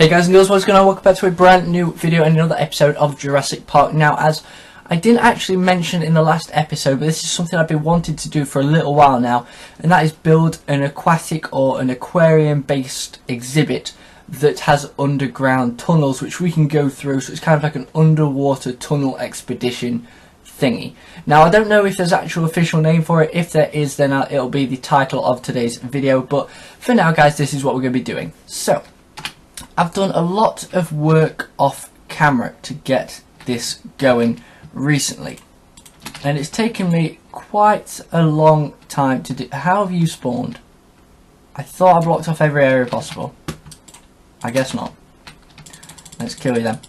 Hey guys and girls, what's going on? Welcome back to a brand new video and another episode of Jurassic Park. Now, as I didn't actually mention in the last episode, but this is something I've been wanting to do for a little while now, and that is build an aquatic or an aquarium based exhibit that has underground tunnels which we can go through, so it's kind of like an underwater tunnel expedition thingy. Now, I don't know if there's an actual official name for it. If there is, then it'll be the title of today's video, but for now guys, this is what we're going to be doing. So I've done a lot of work off camera to get this going recently, and it's taken me quite a long time to do. How have you spawned? I thought I blocked off every area possible. I guess not. Let's kill you then.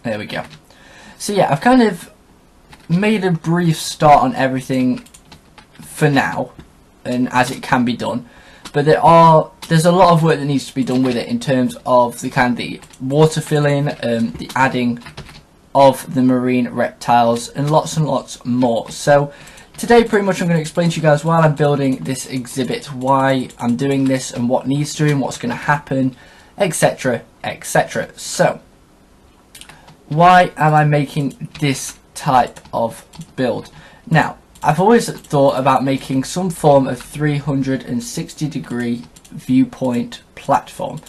There we go. So yeah, I've kind of made a brief start on everything for now, and as it can be done. But there's a lot of work that needs to be done with it in terms of the water filling, the adding of the marine reptiles, and lots more. So today pretty much I'm going to explain to you guys while I'm building this exhibit why I'm doing this and what needs doing, what's going to happen, etc, etc. So why am I making this type of build? Now, I've always thought about making some form of 360-degree viewpoint platform,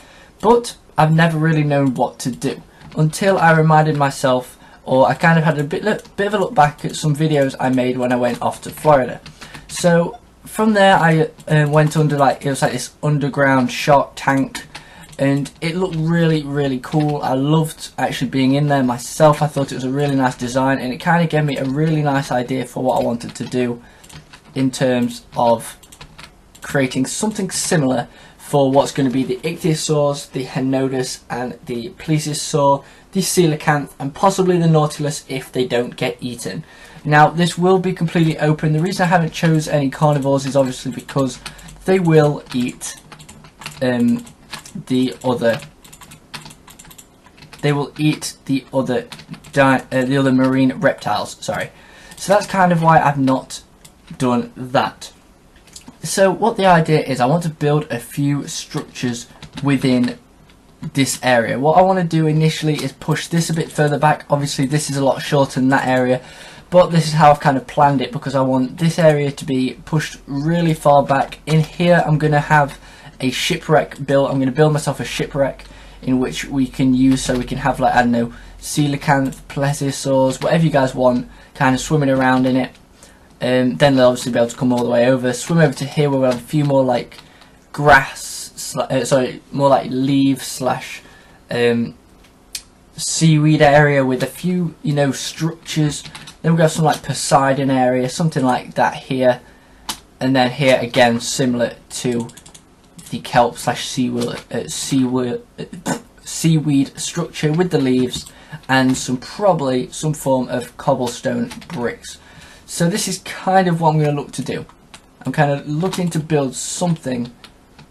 but I've never really known what to do until I reminded myself, or I kind of had a bit of a look back at some videos I made when I went off to Florida. So from there I went under it was like this underground shark tank, and it looked really cool. I loved actually being in there myself. I thought it was a really nice design, and it kind of gave me a really nice idea for what I wanted to do in terms of creating something similar for what's going to be the ichthyosaurs, the Henodus, and the plesiosaur, the coelacanth, and possibly the nautilus if they don't get eaten. Now, this will be completely open. The reason I haven't chose any carnivores is obviously because they will eat the other marine reptiles, sorry. So that's kind of why I've not done that. So what the idea is, I want to build a few structures within this area. What I want to do initially is push this a bit further back. Obviously this is a lot shorter than that area, but this is how I've kind of planned it, because I want this area to be pushed really far back. In here I'm going to have a shipwreck built. I'm going to build myself a shipwreck in which we can use, so we can have, like, I don't know, coelacanth, plesiosaurs, whatever you guys want, kind of swimming around in it. Then they'll obviously be able to come all the way over, swim over to here where we'll have a few more like grass, more like leaves slash seaweed area with a few, you know, structures. Then we'll have some like Poseidon area, something like that here, and then here again similar to the kelp slash seaweed structure with the leaves, and probably some form of cobblestone bricks. So this is kind of what I'm going to look to do. I'm kind of looking to build something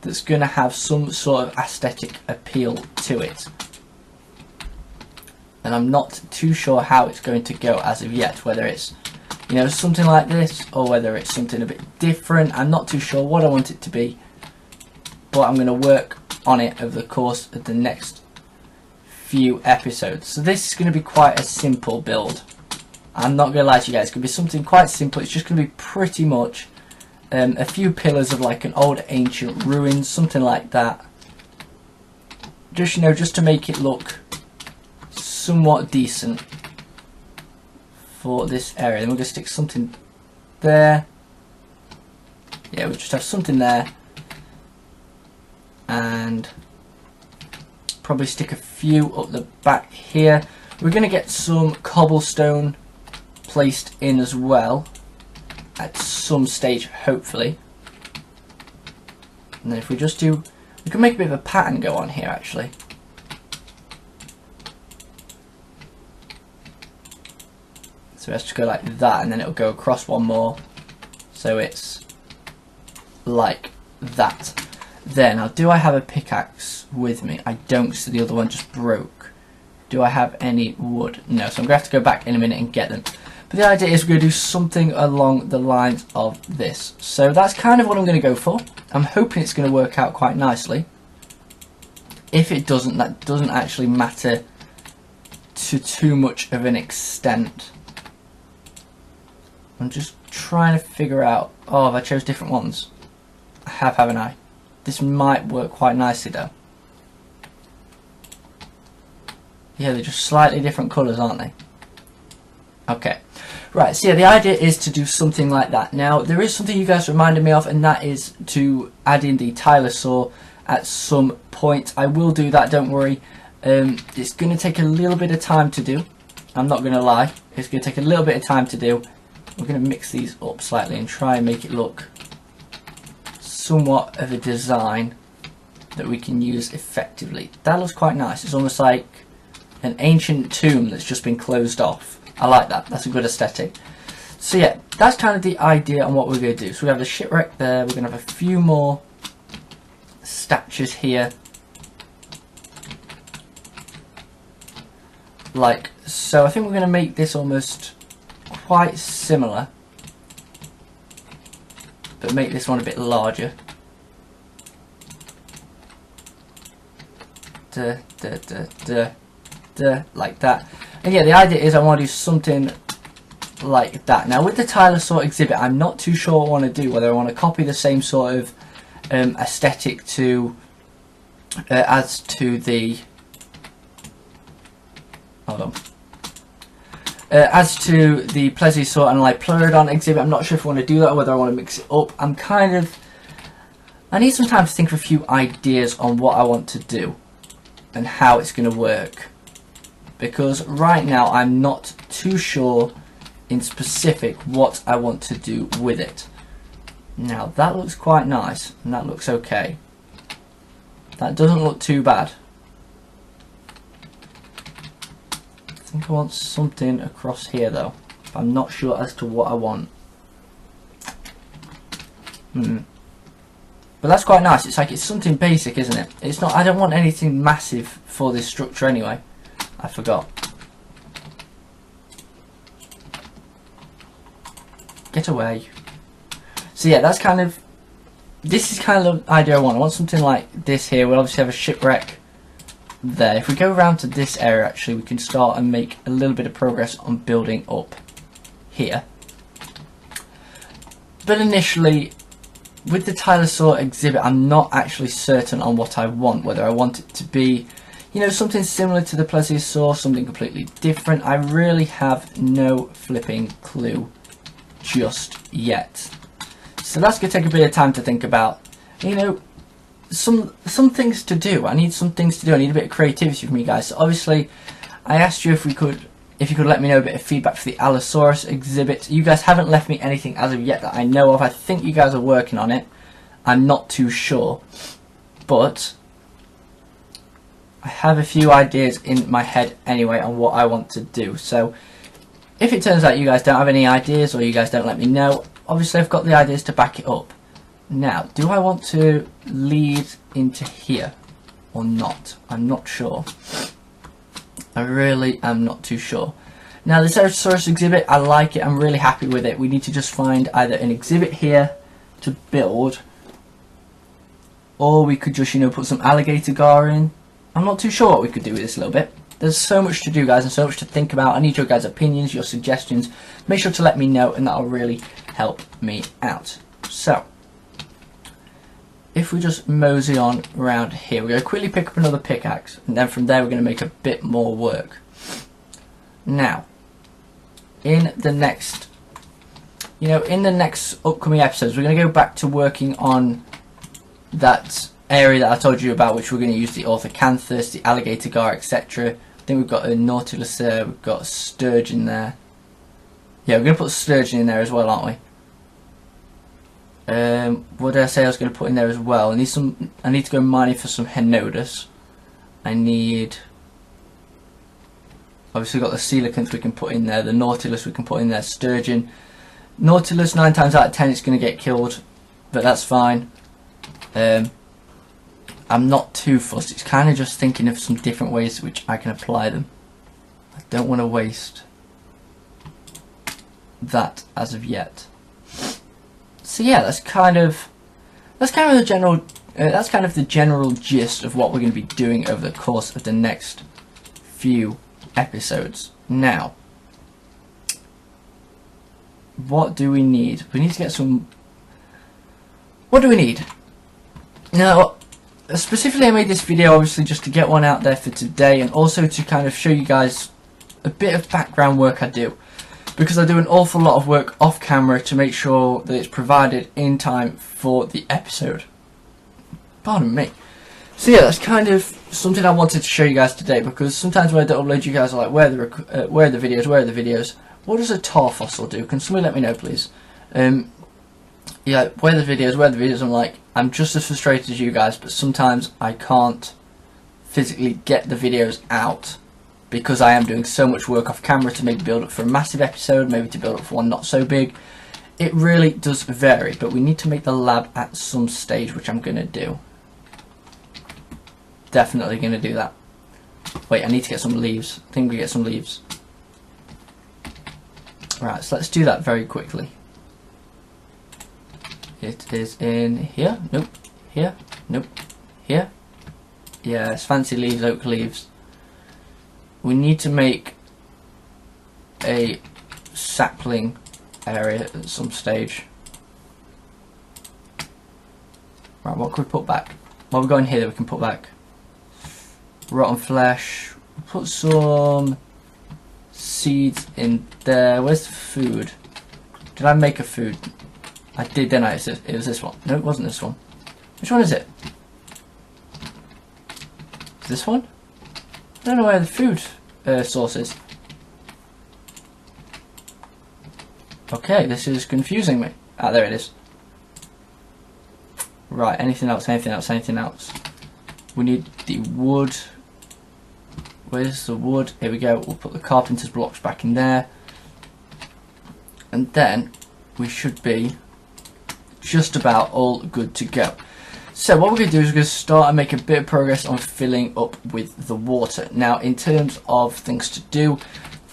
that's going to have some sort of aesthetic appeal to it. And I'm not too sure how it's going to go as of yet, whether it's, you know, something like this or whether it's something a bit different. I'm not too sure what I want it to be, but I'm going to work on it over the course of the next few episodes. So this is going to be quite a simple build. I'm not going to lie to you guys, it's going to be something quite simple. It's just going to be pretty much a few pillars of like an old ancient ruin, something like that. Just, you know, just to make it look somewhat decent for this area. Then we're going to stick something there. Yeah, we'll just have something there. And probably stick a few up the back here. We're going to get some cobblestone placed in as well at some stage, hopefully. And then if we just do, we can make a bit of a pattern go on here actually. So let's just go like that, and then it'll go across one more, so it's like that. Then now, do I have a pickaxe with me? I don't, so the other one just broke. Do I have any wood? No, so I'm going to have to go back in a minute and get them. But the idea is we're going to do something along the lines of this. So that's kind of what I'm going to go for. I'm hoping it's going to work out quite nicely. if it doesn't, that doesn't actually matter to too much of an extent. I'm just trying to figure out, oh, if I chose different ones. I have, haven't I? This might work quite nicely though. Yeah, they're just slightly different colours, aren't they? Okay. Right, so yeah, the idea is to do something like that. Now, there is something you guys reminded me of, and that is to add in the Tylosaur at some point. I will do that, don't worry. It's going to take a little bit of time to do. I'm not going to lie. It's going to take a little bit of time to do. We're going to mix these up slightly and try and make it look somewhat of a design that we can use effectively. That looks quite nice. It's almost like an ancient tomb that's just been closed off. I like that. That's a good aesthetic. So yeah, that's kind of the idea on what we're going to do. So we have the shipwreck there. We're going to have a few more statues here. Like so. I think we're going to make this almost quite similar, but make this one a bit larger. Like that. And yeah, the idea is I want to do something like that. Now with the Tylosaur exhibit, I'm not too sure what I want to do, whether I want to copy the same sort of aesthetic to as to the as to the Plesiosaur and Pleurodon exhibit. I'm not sure if I want to do that or whether I want to mix it up. I need some time to think of a few ideas on what I want to do and how it's going to work, because right now I'm not too sure in specific what I want to do with it. Now that looks quite nice and that looks okay. That doesn't look too bad. I think I want something across here though. I'm not sure as to what I want. But that's quite nice. It's like it's something basic, isn't it? It's not. I don't want anything massive for this structure anyway. I forgot. Get away. So yeah, that's kind of. This is kind of the idea I want. I want something like this here. We'll obviously have a shipwreck there. If we go around to this area, actually, we can start and make a little bit of progress on building up here. But initially, with the Tylosaur exhibit, I'm not actually certain on what I want. Whether I want it to be, you know, something similar to the Plesiosaur, something completely different. I really have no flipping clue just yet. So that's going to take a bit of time to think about. You know, some things to do. I need some things to do. I need a bit of creativity from you guys. So obviously, I asked you if you could let me know a bit of feedback for the Allosaurus exhibit. You guys haven't left me anything as of yet that I know of. I think you guys are working on it. I'm not too sure, but I have a few ideas in my head anyway on what I want to do. So if it turns out you guys don't have any ideas or you guys don't let me know, obviously I've got the ideas to back it up. Now, do I want to lead into here or not? I'm not sure. I really am not too sure. Now, the Ceratosaurus exhibit, I like it. I'm really happy with it. We need to just find either an exhibit here to build, or we could just, you know, put some alligator gar in. I'm not too sure what we could do with this a little bit. There's so much to do, guys, and so much to think about. I need your guys' opinions, your suggestions. Make sure to let me know, and that'll really help me out. So, if we just mosey on around here, we're going to quickly pick up another pickaxe, and then from there we're going to make a bit more work. Now, in the next upcoming episodes, we're going to go back to working on that area that I told you about, which we're going to use the Orthocanthus, the alligator gar, etc. I think we've got a Nautilus there, we've got a sturgeon there. Yeah, we're going to put a sturgeon in there as well, aren't we? What did I say I was going to put in there as well? I need to go mining for some Henodus. Obviously we've got the coelacanth we can put in there, the Nautilus we can put in there, sturgeon. Nautilus, 9 times out of 10 it's going to get killed, but that's fine. I'm not too fussed. It's kind of just thinking of some different ways which I can apply them. I don't want to waste that as of yet. So yeah, that's kind of the general That's kind of the general gist of what we're going to be doing over the course of the next few episodes. Now, what do we need? We need to get some... What do we need? Now, specifically I made this video obviously just to get one out there for today, and also to kind of show you guys a bit of background work I do, because I do an awful lot of work off camera to make sure that it's provided in time for the episode. Pardon me. So yeah, that's kind of something I wanted to show you guys today, because sometimes when I don't upload, you guys are like, where are the videos? What does a tar fossil do? Can somebody let me know, please? Yeah, where are the videos? I'm like, I'm just as frustrated as you guys, but sometimes I can't physically get the videos out because I am doing so much work off camera to maybe build up for a massive episode, maybe to build up for one not so big. It really does vary, but we need to make the lab at some stage, which I'm going to do. Definitely going to do that. Wait, I need to get some leaves. I think we get some leaves. Right, so let's do that very quickly. It is in here. Nope. Here. Nope. Here. Yeah, it's fancy leaves, oak leaves. We need to make a sapling area at some stage. Right, what can we put back? What we got in here that we can put back? Rotten flesh. Put some seeds in there. Where's the food? Did I make a food? I did, didn't I? It was this one. No, it wasn't this one. Which one is it? Is this one? I don't know where the food source is. Okay, this is confusing me. Ah, there it is. Right, anything else, anything else, anything else? We need the wood. Where's the wood? Here we go. We'll put the carpenter's blocks back in there. And then we should be just about all good to go. So what we're going to do is we're going to start and make a bit of progress on filling up with the water. Now, in terms of things to do,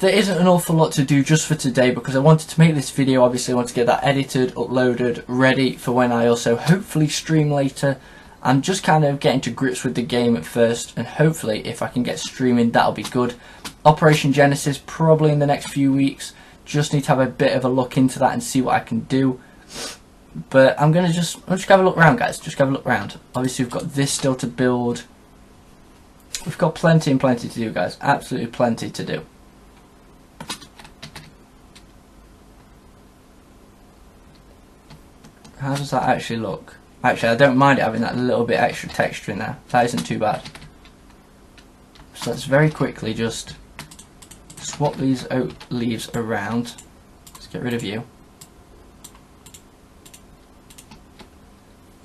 there isn't an awful lot to do just for today, because I wanted to make this video. Obviously I want to get that edited, uploaded, ready for when I also hopefully stream later. I'm just kind of getting to grips with the game at first, and hopefully if I can get streaming, that'll be good. Operation Genesis probably in the next few weeks. Just need to have a bit of a look into that and see what I can do. But I'm just have a look around, guys. Just have a look around. Obviously we've got this still to build. We've got plenty and plenty to do, guys. Absolutely plenty to do. How does that actually look? Actually, I don't mind it having that little bit extra texture in there. That isn't too bad. So let's very quickly just swap these oak leaves around. Let's get rid of you.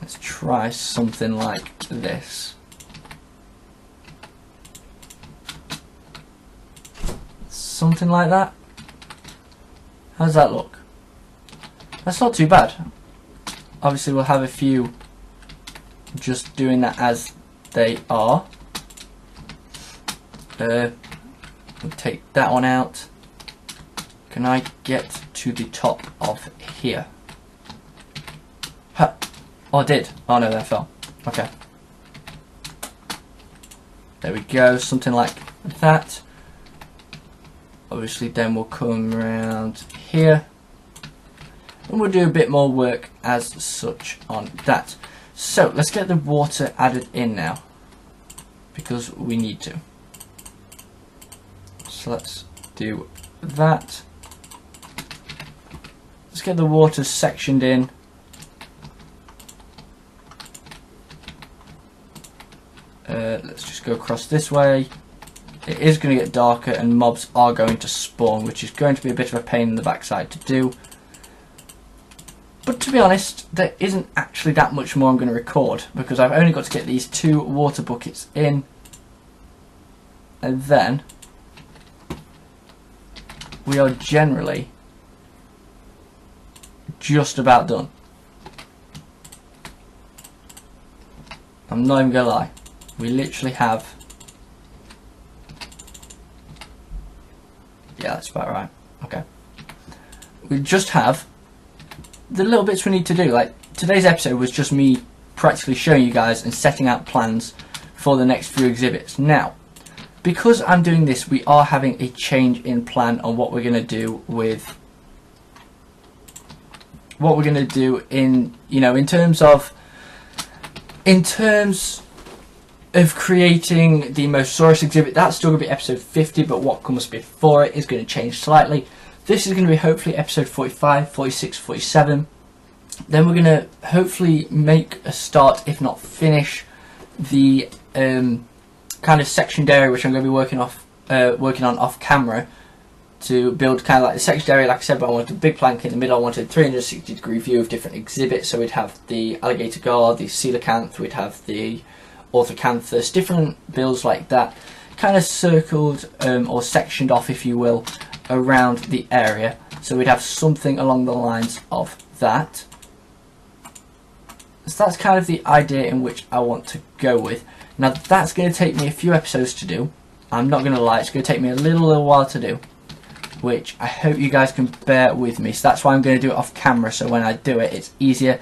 Let's try something like this. Something like that. How does that look? That's not too bad. Obviously we'll have a few just doing that as they are. We'll take that one out. Can I get to the top of here? Huh. Oh, I did. Oh no, that fell. Okay. There we go, something like that. Obviously then we'll come around here. And we'll do a bit more work as such on that. So let's get the water added in now, because we need to. So let's do that. Let's get the water sectioned in. Let's just go across this way. It is going to get darker and mobs are going to spawn, which is going to be a bit of a pain in the backside to do. But to be honest, there isn't actually that much more I'm going to record, because I've only got to get these 2 water buckets in, and then we are generally just about done. I'm not even going to lie, we literally have, yeah, that's about right, okay. We just have the little bits we need to do. Like, today's episode was just me practically showing you guys and setting out plans for the next few exhibits. Now, because I'm doing this, we are having a change in plan on what we're going to do with in terms of creating the Mosasaurus exhibit. That's still going to be episode 50, but what comes before it is going to change slightly. This is going to be hopefully episode 45, 46, 47. Then we're going to hopefully make a start, if not finish, the kind of sectioned area which I'm going to be working on off camera, to build kind of like the sectioned area. Like I said, but I wanted a big plank in the middle. I wanted a 360-degree view of different exhibits. So we'd have the alligator gar, the coelacanth, we'd have the orthocanthus, different builds like that, kind of circled or sectioned off, if you will, around the area. So we'd have something along the lines of that. So that's kind of the idea in which I want to go with. Now that's going to take me a few episodes to do. I'm not going to lie, it's going to take me a little while to do, which I hope you guys can bear with me. So that's why I'm going to do it off camera, so when I do it, it's easier.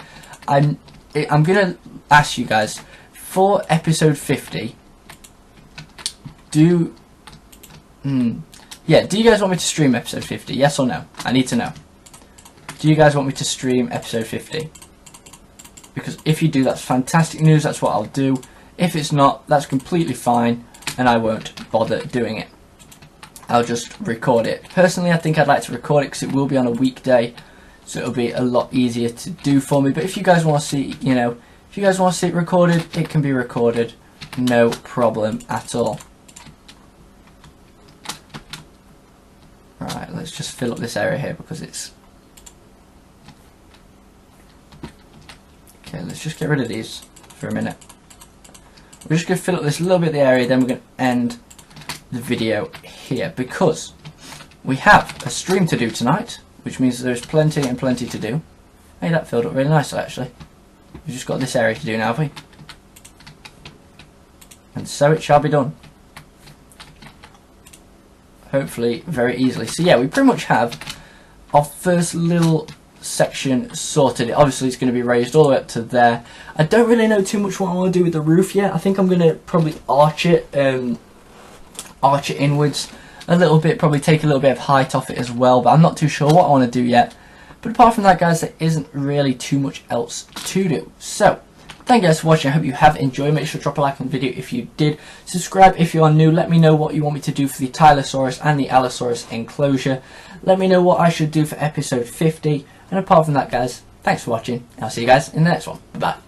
I'm going to ask you guys, for episode 50, do you guys want me to stream episode 50? Yes or no? I need to know. Do you guys want me to stream episode 50? Because if you do, that's fantastic news, that's what I'll do. If it's not, that's completely fine, and I won't bother doing it. I'll just record it. Personally, I think I'd like to record it because it will be on a weekday, so it'll be a lot easier to do for me. But if you guys want to see, if you guys want to see it recorded, it can be recorded, no problem at all. Right, let's just fill up this area here because it's... Okay, let's just get rid of these for a minute. We're just going to fill up this little bit of the area, then we're going to end the video here because we have a stream to do tonight, which means there's plenty and plenty to do. Hey, that filled up really nicely actually. We've just got this area to do now, have we? And so it shall be done. Hopefully very easily. So yeah, we pretty much have our first little section sorted. Obviously it's going to be raised all the way up to there. I don't really know too much what I want to do with the roof yet. I think I'm going to probably arch it inwards a little bit, probably take a little bit of height off it as well, but I'm not too sure what I want to do yet. But apart from that, guys, there isn't really too much else to do. So thank you guys for watching. I hope you have enjoyed. Make sure to drop a like on the video if you did. Subscribe if you are new. Let me know what you want me to do for the Tylosaurus and the Allosaurus enclosure. Let me know what I should do for episode 50. And apart from that, guys, thanks for watching. I'll see you guys in the next one. Bye.